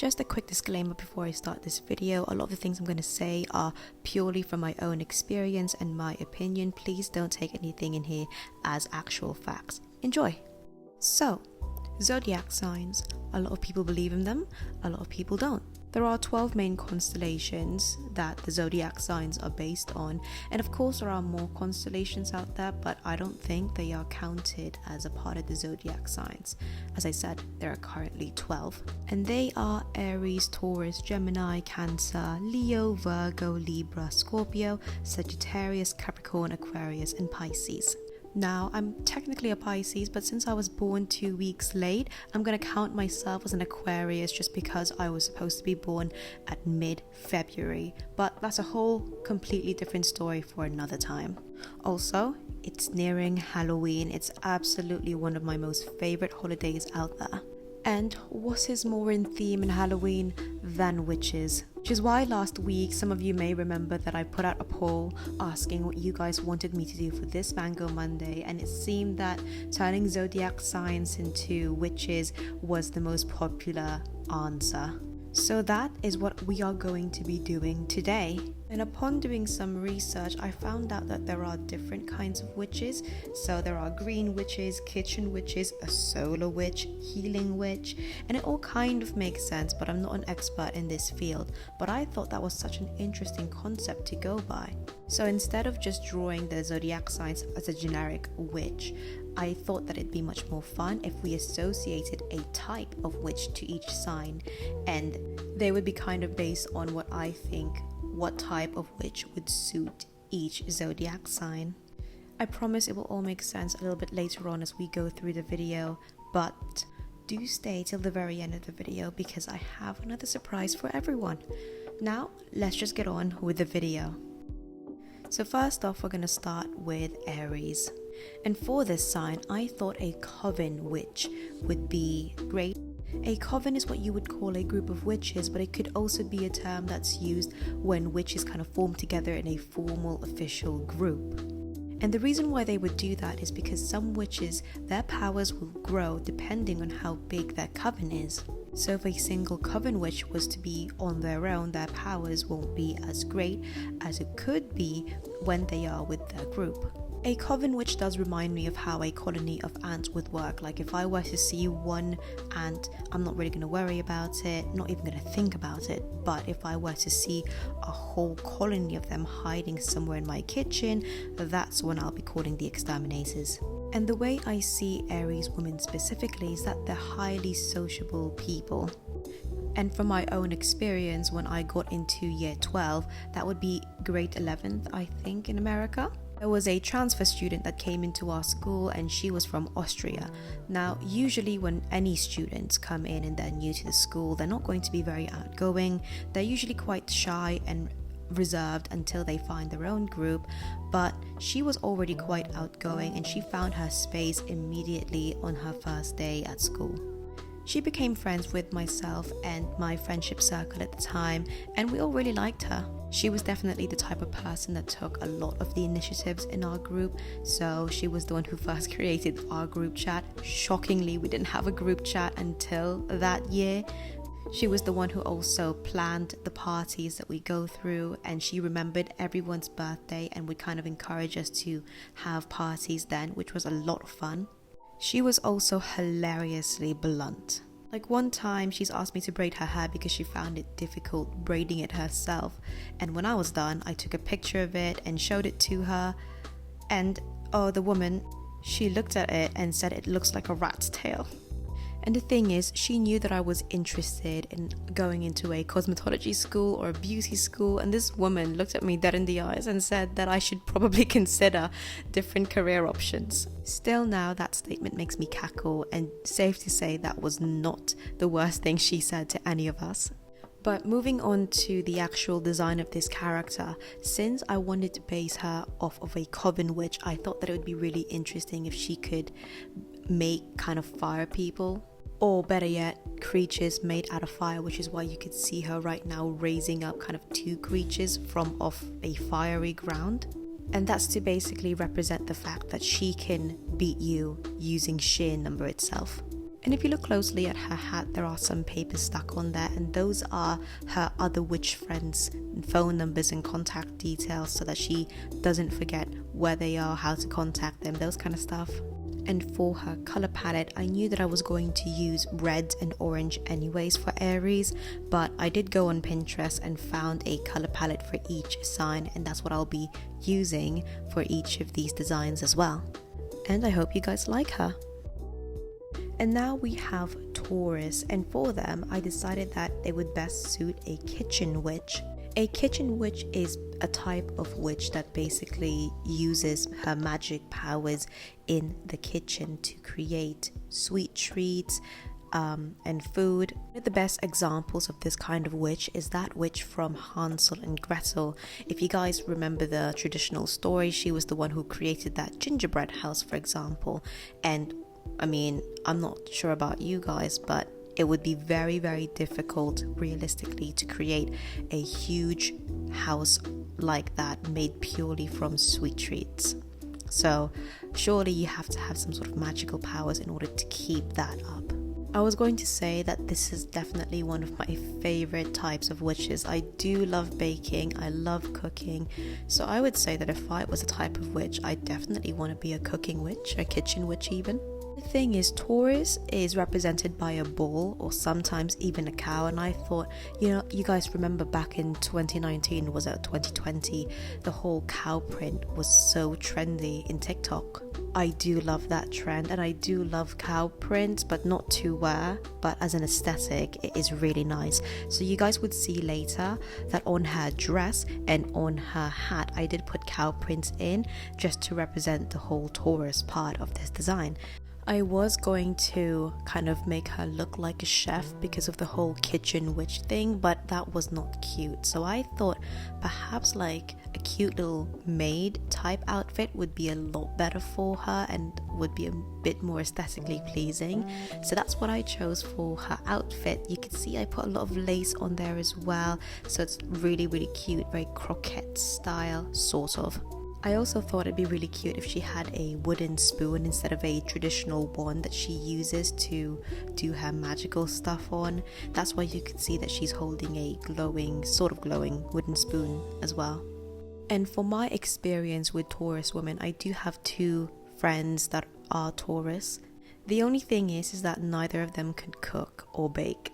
Just a quick disclaimer before I start this video. A lot of the things I'm going to say are purely from my own experience and my opinion. Please don't take anything in here as actual facts. Enjoy! So, zodiac signs. A lot of people believe in them, a lot of people don't. There are 12 main constellations that the zodiac signs are based on, and of course there are more constellations out there, but I don't think they are counted as a part of the zodiac signs. As I said, there are currently 12, and they are Aries, Taurus, Gemini, Cancer, Leo, Virgo, Libra, Scorpio, Sagittarius, Capricorn, Aquarius, and Pisces. Now, I'm technically a Pisces, but since I was born 2 weeks late, I'm going to count myself as an Aquarius just because I was supposed to be born at mid-February. But that's a whole completely different story for another time. Also, it's nearing Halloween. It's absolutely one of my most favorite holidays out there. And what is more in theme in Halloween than witches? Which is why last week, some of you may remember that I put out a poll asking what you guys wanted me to do for this Mngo Monday, and it seemed that turning zodiac signs into witches was the most popular answer. So that is what we are going to be doing today. And upon doing some research, I found out that there are different kinds of witches. So there are green witches, kitchen witches, a solar witch, healing witch, and it all kind of makes sense, but I'm not an expert in this field. But I thought that was such an interesting concept to go by. So instead of just drawing the zodiac signs as a generic witch, I thought that it'd be much more fun if we associated a type of witch to each sign, and they would be kind of based on what I think what type of witch would suit each zodiac sign. I promise it will all make sense a little bit later on as we go through the video, but do stay till the very end of the video because I have another surprise for everyone. Now, let's just get on with the video. So first off, we're going to start with Aries. And for this sign, I thought a coven witch would be great. A coven is what you would call a group of witches, but it could also be a term that's used when witches kind of form together in a formal official group. And the reason why they would do that is because some witches, their powers will grow depending on how big their coven is. So if a single coven witch was to be on their own, their powers won't be as great as it could be when they are with their group. A coven witch does remind me of how a colony of ants would work. Like if I were to see one ant, I'm not really going to worry about it, not even going to think about it. But if I were to see a whole colony of them hiding somewhere in my kitchen, that's when I'll be calling the exterminators. And the way I see Aries women specifically is that they're highly sociable people. And from my own experience, when I got into year 12, that would be grade 11th, I think, in America. There was a transfer student that came into our school and she was from Austria. Now, usually when any students come in and they're new to the school, they're not going to be very outgoing. They're usually quite shy and reserved until they find their own group, but she was already quite outgoing and she found her space immediately on her first day at school. She became friends with myself and my friendship circle at the time, and we all really liked her. She was definitely the type of person that took a lot of the initiatives in our group, so she was the one who first created our group chat. Shockingly, we didn't have a group chat until that year. She was the one who also planned the parties that we go through, and she remembered everyone's birthday and would kind of encourage us to have parties then, which was a lot of fun. She was also hilariously blunt. Like one time she's asked me to braid her hair because she found it difficult braiding it herself, and when I was done I took a picture of it and showed it to her, and the woman, she looked at it and said it looks like a rat's tail. And the thing is, she knew that I was interested in going into a cosmetology school or a beauty school, and this woman looked at me dead in the eyes and said that I should probably consider different career options. Still now, that statement makes me cackle, and safe to say that was not the worst thing she said to any of us. But moving on to the actual design of this character, since I wanted to base her off of a coven witch, I thought that it would be really interesting if she could make kind of fire people. Or better yet, creatures made out of fire, which is why you could see her right now raising up kind of two creatures from off a fiery ground. And that's to basically represent the fact that she can beat you using sheer number itself. And if you look closely at her hat, there are some papers stuck on there, and those are her other witch friends' phone numbers and contact details so that she doesn't forget where they are, how to contact them, those kind of stuff. And for her color palette, I knew that I was going to use red and orange anyways for Aries, but I did go on Pinterest and found a color palette for each sign, and that's what I'll be using for each of these designs as well. And I hope you guys like her. And now we have Taurus, and for them I decided that they would best suit a kitchen witch. A kitchen witch is a type of witch that basically uses her magic powers in the kitchen to create sweet treats and food. One of the best examples of this kind of witch is that witch from Hansel and Gretel. If you guys remember the traditional story, she was the one who created that gingerbread house, for example. And I mean, I'm not sure about you guys, but it would be very, very difficult realistically to create a huge house like that made purely from sweet treats. So surely you have to have some sort of magical powers in order to keep that up. I was going to say that this is definitely one of my favorite types of witches. I do love baking, I love cooking, so I would say that if I was a type of witch, I definitely want to be a cooking witch, a kitchen witch even. The thing is, Taurus is represented by a bull or sometimes even a cow, and I thought, you guys remember back in 2019, was it 2020, the whole cow print was so trendy in TikTok. I do love that trend, and I do love cow print, but not to wear, but as an aesthetic it is really nice. So you guys would see later that on her dress and on her hat I did put cow prints in just to represent the whole Taurus part of this design. I was going to kind of make her look like a chef because of the whole kitchen witch thing, but that was not cute. So I thought perhaps like a cute little maid type outfit would be a lot better for her and would be a bit more aesthetically pleasing. So that's what I chose for her outfit. You can see I put a lot of lace on there as well, so it's really, really cute, very croquette style sort of. I also thought it'd be really cute if she had a wooden spoon instead of a traditional wand that she uses to do her magical stuff on. That's why you could see that she's holding a sort of glowing wooden spoon as well. And for my experience with Taurus women, I do have two friends that are Taurus. The only thing is that neither of them could cook or bake,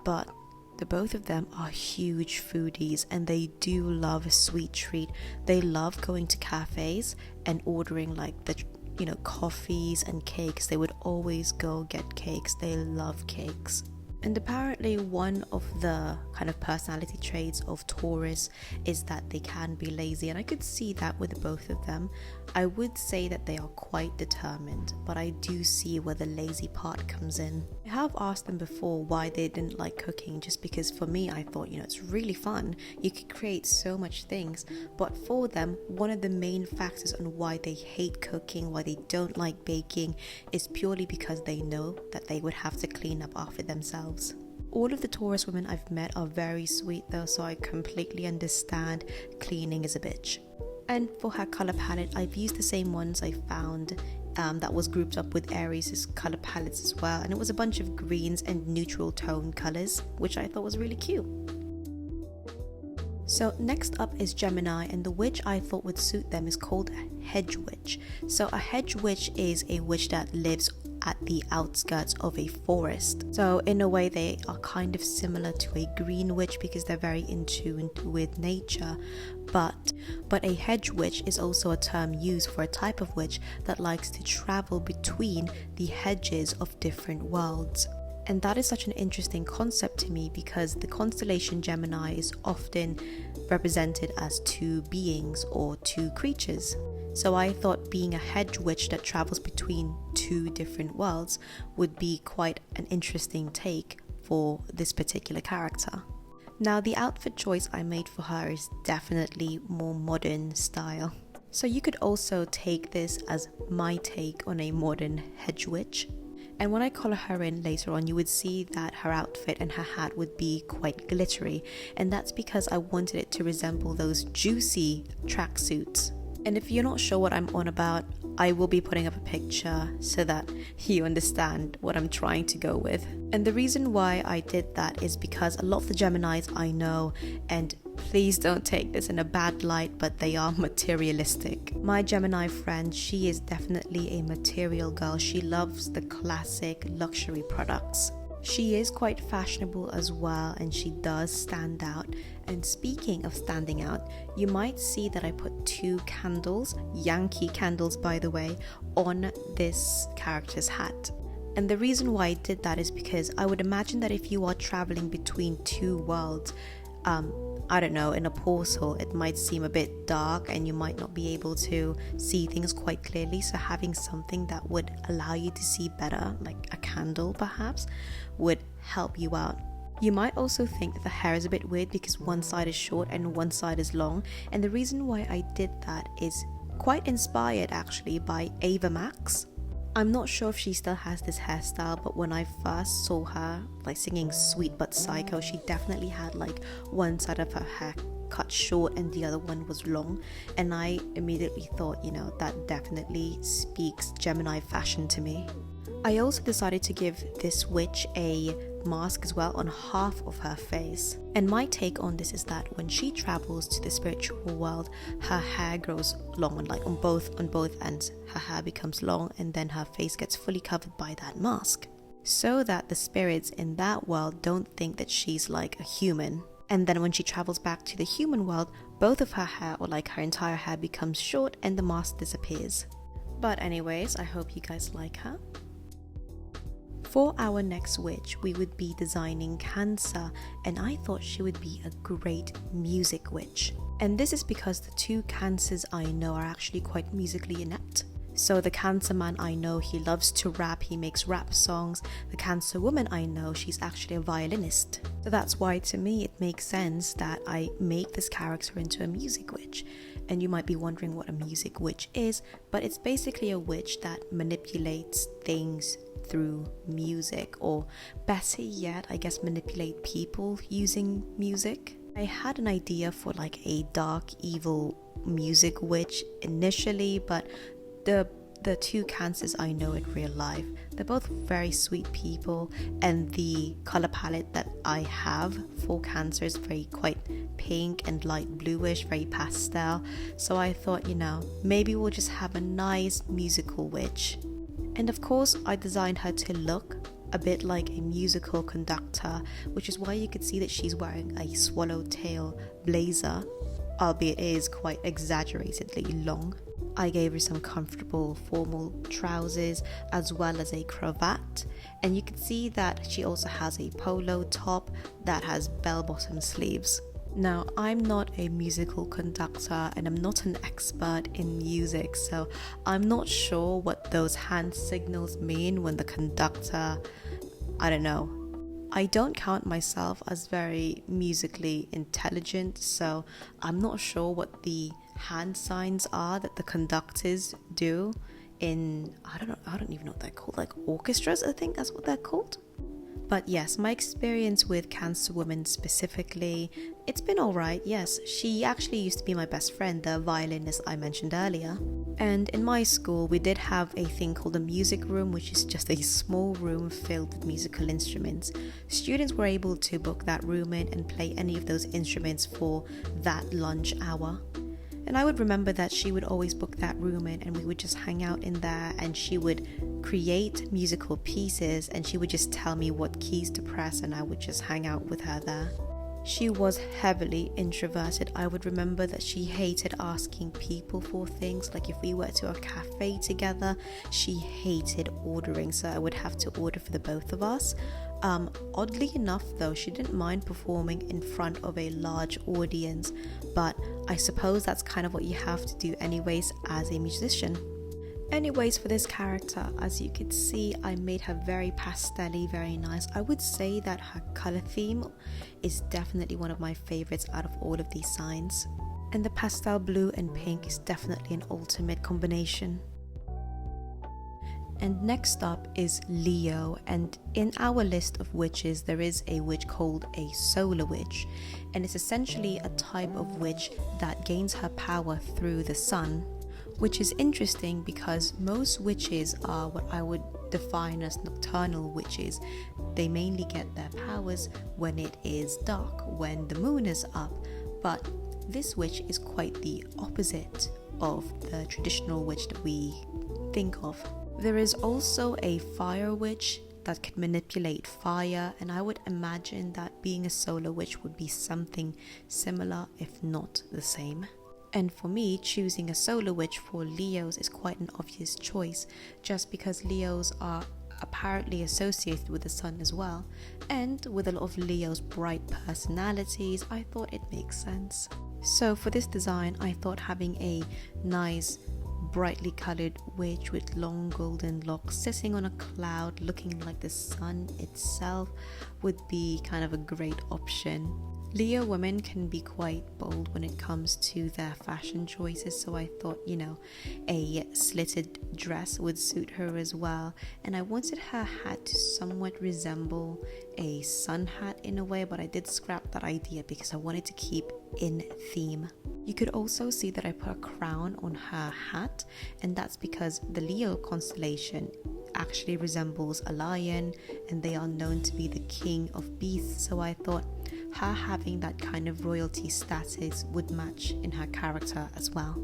but the both of them are huge foodies and they do love a sweet treat. They love going to cafes and ordering like the coffees and cakes. They would always go get cakes. They love cakes. And apparently one of the kind of personality traits of Taurus is that they can be lazy, and I could see that with both of them. I would say that they are quite determined, but I do see where the lazy part comes in. I have asked them before why they didn't like cooking, just because for me I thought, it's really fun. You could create so much things, but for them, one of the main factors on why they hate cooking, why they don't like baking, is purely because they know that they would have to clean up after themselves. All of the Taurus women I've met are very sweet though, so I completely understand cleaning is a bitch. And for her color palette, I've used the same ones I found that was grouped up with Aries' color palettes as well, and it was a bunch of greens and neutral tone colors, which I thought was really cute. So next up is Gemini, and the witch I thought would suit them is called a hedge witch. So a hedge witch is a witch that lives at the outskirts of a forest. So in a way they are kind of similar to a green witch because they're very in tune with nature. But a hedge witch is also a term used for a type of witch that likes to travel between the hedges of different worlds. And that is such an interesting concept to me because the constellation Gemini is often represented as two beings or two creatures. So I thought being a hedge witch that travels between two different worlds would be quite an interesting take for this particular character. Now the outfit choice I made for her is definitely more modern style. So you could also take this as my take on a modern hedge witch. And when I color her in later on, you would see that her outfit and her hat would be quite glittery. And that's because I wanted it to resemble those juicy tracksuits. And if you're not sure what I'm on about, I will be putting up a picture so that you understand what I'm trying to go with. And the reason why I did that is because a lot of the Geminis I know, and please don't take this in a bad light, but they are materialistic. My Gemini friend, she is definitely a material girl. She loves the classic luxury products. She is quite fashionable as well, and she does stand out. And speaking of standing out, you might see that I put 2 candles, Yankee candles by the way, on this character's hat. And the reason why I did that is because I would imagine that if you are traveling between 2 worlds, I don't know, in a portal, it might seem a bit dark and you might not be able to see things quite clearly. So having something that would allow you to see better, like a candle perhaps, would help you out. You might also think that the hair is a bit weird because one side is short and one side is long. And the reason why I did that is quite inspired actually by Ava Max. I'm not sure if she still has this hairstyle, but when I first saw her like singing Sweet But Psycho, she definitely had like one side of her hair cut short and the other one was long, and I immediately thought, you know, that definitely speaks Gemini fashion to me. I also decided to give this witch a mask as well on half of her face, and my take on this is that when she travels to the spiritual world, her hair grows long, and like on both ends her hair becomes long, and then her face gets fully covered by that mask, so that the spirits in that world don't think that she's like a human. And then when she travels back to the human world, both of her hair, or like her entire hair, becomes short and the mask disappears. But anyways, I hope you guys like her. For our next witch, we would be designing Cancer, and I thought she would be a great music witch. And this is because the 2 Cancers I know are actually quite musically inept. So the Cancer man I know, he loves to rap, he makes rap songs. The Cancer woman I know, she's actually a violinist. So that's why to me it makes sense that I make this character into a music witch. And you might be wondering what a music witch is, but it's basically a witch that manipulates things through music, or better yet, I guess manipulate people using music. I had an idea for like a dark evil music witch initially, but the 2 Cancers I know in real life, they're both very sweet people, and the color palette that I have for Cancer is very quite pink and light bluish, very pastel. So I thought, you know, maybe we'll just have a nice musical witch. And of course I designed her to look a bit like a musical conductor, which is why you could see that she's wearing a swallowtail blazer, albeit it is quite exaggeratedly long. I gave her some comfortable formal trousers as well as a cravat, and you can see that she also has a polo top that has bell-bottom sleeves. Now, I'm not a musical conductor and I'm not an expert in music, so I'm not sure what those hand signals mean when the conductor, I don't know. I don't count myself as very musically intelligent, so I'm not sure what the hand signs are that the conductors do in, I don't even know what they're called, like orchestras, I think that's what they're called. But yes, my experience with Cancer women specifically, it's been alright, yes. She actually used to be my best friend, the violinist I mentioned earlier. And in my school, we did have a thing called a music room, which is just a small room filled with musical instruments. Students were able to book that room in and play any of those instruments for that lunch hour. And I would remember that she would always book that room in, and we would just hang out in there, and she would create musical pieces and she would just tell me what keys to press, and I would just hang out with her there. She was heavily introverted. I would remember that she hated asking people for things. Like if we went to a cafe together, she hated ordering, so I would have to order for the both of us. Oddly enough though, she didn't mind performing in front of a large audience, but I suppose that's kind of what you have to do anyways as a musician. Anyways, for this character, as you could see, I made her very pastel-y, very nice. I would say that her color theme is definitely one of my favorites out of all of these signs. And the pastel blue and pink is definitely an ultimate combination. And next up is Leo, and in our list of witches there is a witch called a solar witch, and it's essentially a type of witch that gains her power through the sun. which is interesting because most witches are what I would define as nocturnal witches. They mainly get their powers when it is dark, when the moon is up, but this witch is quite the opposite of the traditional witch that we think of. There is also a fire witch that can manipulate fire, and I would imagine that being a solar witch would be something similar, if not the same. And for me, choosing a solar witch for Leos is quite an obvious choice, just because Leos are apparently associated with the sun as well, and with a lot of Leo's bright personalities, I thought it makes sense. So for this design, I thought having a nice brightly colored witch with long golden locks sitting on a cloud looking like the sun itself would be kind of a great option. Leo women can be quite bold when it comes to their fashion choices, so I thought, a slitted dress would suit her as well. And I wanted her hat to somewhat resemble a sun hat in a way, but I did scrap that idea because I wanted to keep in theme. You could also see that I put a crown on her hat, and that's because the Leo constellation actually resembles a lion, and they are known to be the king of beasts, so I thought her having that kind of royalty status would match in her character as well.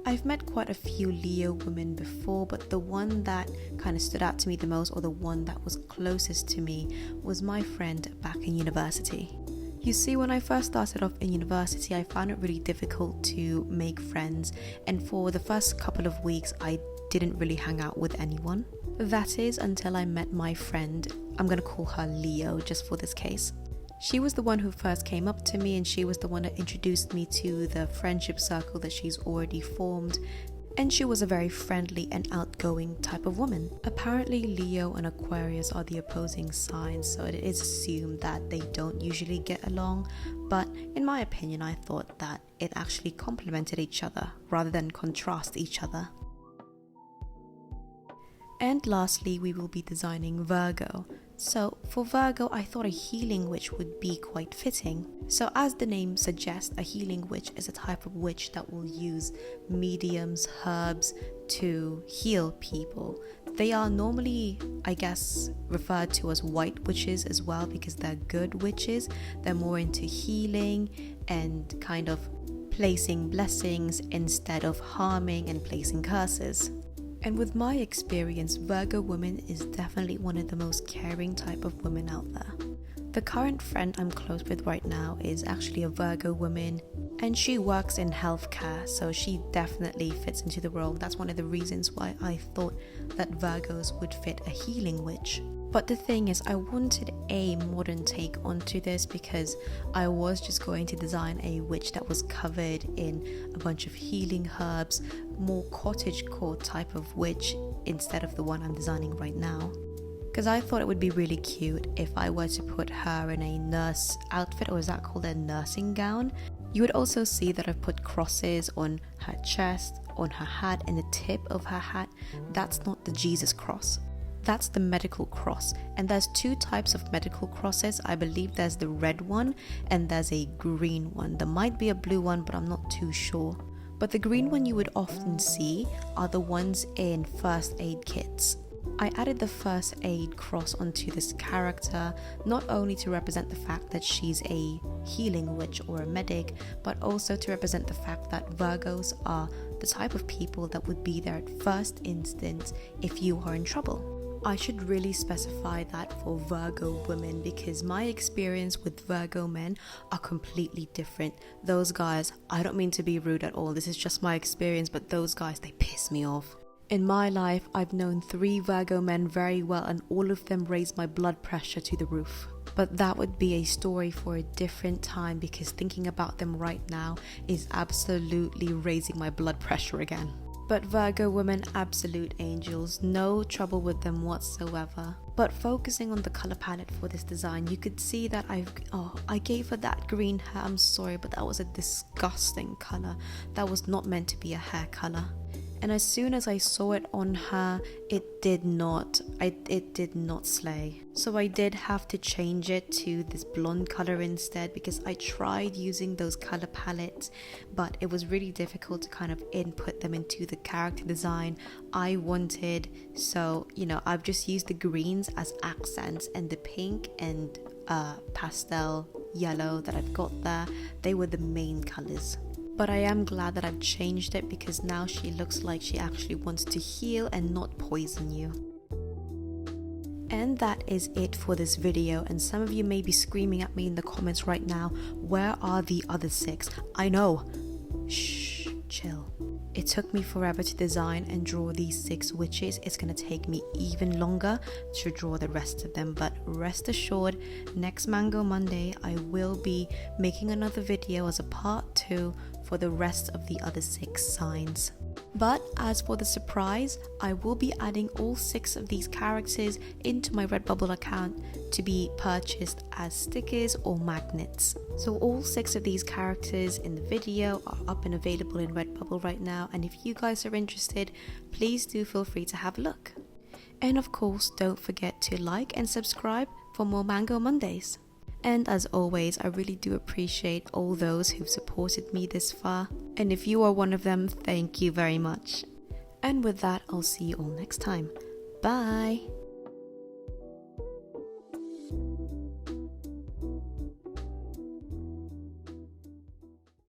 I've met quite a few Leo women before, but the one that kind of stood out to me the most, or the one that was closest to me, was my friend back in university. You see, when I first started off in university, I found it really difficult to make friends, and for the first couple of weeks I didn't really hang out with anyone. That is until I met my friend, I'm going to call her Leo just for this case. She was the one who first came up to me, and she was the one that introduced me to the friendship circle that she's already formed, and she was a very friendly and outgoing type of woman. Apparently Leo and Aquarius are the opposing signs, so it is assumed that they don't usually get along, but in my opinion I thought that it actually complemented each other rather than contrast each other. And lastly, we will be designing Virgo. So for Virgo, I thought a healing witch would be quite fitting. So as the name suggests, a healing witch is a type of witch that will use mediums, herbs to heal people. They are normally, I guess, referred to as white witches as well, because they're good witches. They're more into healing and kind of placing blessings instead of harming and placing curses. And with my experience, Virgo woman is definitely one of the most caring type of women out there. The current friend I'm close with right now is actually a Virgo woman, and she works in healthcare, so she definitely fits into the role. That's one of the reasons why I thought that Virgos would fit a healing witch. But the thing is, I wanted a modern take onto this because I was just going to design a witch that was covered in a bunch of healing herbs, more cottagecore type of witch instead of the one I'm designing right now. Because I thought it would be really cute if I were to put her in a nurse outfit, or is that called a nursing gown? You would also see that I've put crosses on her chest, on her hat, and the tip of her hat. That's not the Jesus cross. That's the medical cross, and there's two types of medical crosses. I believe there's the red one and there's a green one. There might be a blue one, but I'm not too sure. But the green one you would often see are the ones in first aid kits. I added the first aid cross onto this character, not only to represent the fact that she's a healing witch or a medic, but also to represent the fact that Virgos are the type of people that would be there at first instance if you are in trouble. I should really specify that for Virgo women, because my experience with Virgo men are completely different. Those guys, I don't mean to be rude at all, this is just my experience, but those guys, they piss me off. In my life, I've known 3 Virgo men very well, and all of them raised my blood pressure to the roof. But that would be a story for a different time, because thinking about them right now is absolutely raising my blood pressure again. But Virgo women, absolute angels, no trouble with them whatsoever. But focusing on the color palette for this design, you could see that I gave her that green hair. I'm sorry, but that was a disgusting color. That was not meant to be a hair color. And as soon as I saw it on her, it did not slay. So I did have to change it to this blonde color instead, because I tried using those color palettes, but it was really difficult to kind of input them into the character design I wanted. So, you know, I've just used the greens as accents, and the pink and pastel yellow that I've got there, they were the main colors. But I am glad that I've changed it, because now she looks like she actually wants to heal and not poison you. And that is it for this video, and some of you may be screaming at me in the comments right now, where are the other 6? I know. Shh, chill. It took me forever to design and draw these 6 witches. It's going to take me even longer to draw the rest of them, but rest assured, next Mngo Monday I will be making another video as a part 2 for the rest of the other 6 signs. But as for the surprise, I will be adding all 6 of these characters into my Redbubble account to be purchased as stickers or magnets. So all 6 of these characters in the video are up and available in Redbubble right now, and if you guys are interested, please do feel free to have a look. And of course, don't forget to like and subscribe for more Mngo Mondays. And as always, I really do appreciate all those who've supported me this far. And if you are one of them, thank you very much. And with that, I'll see you all next time. Bye!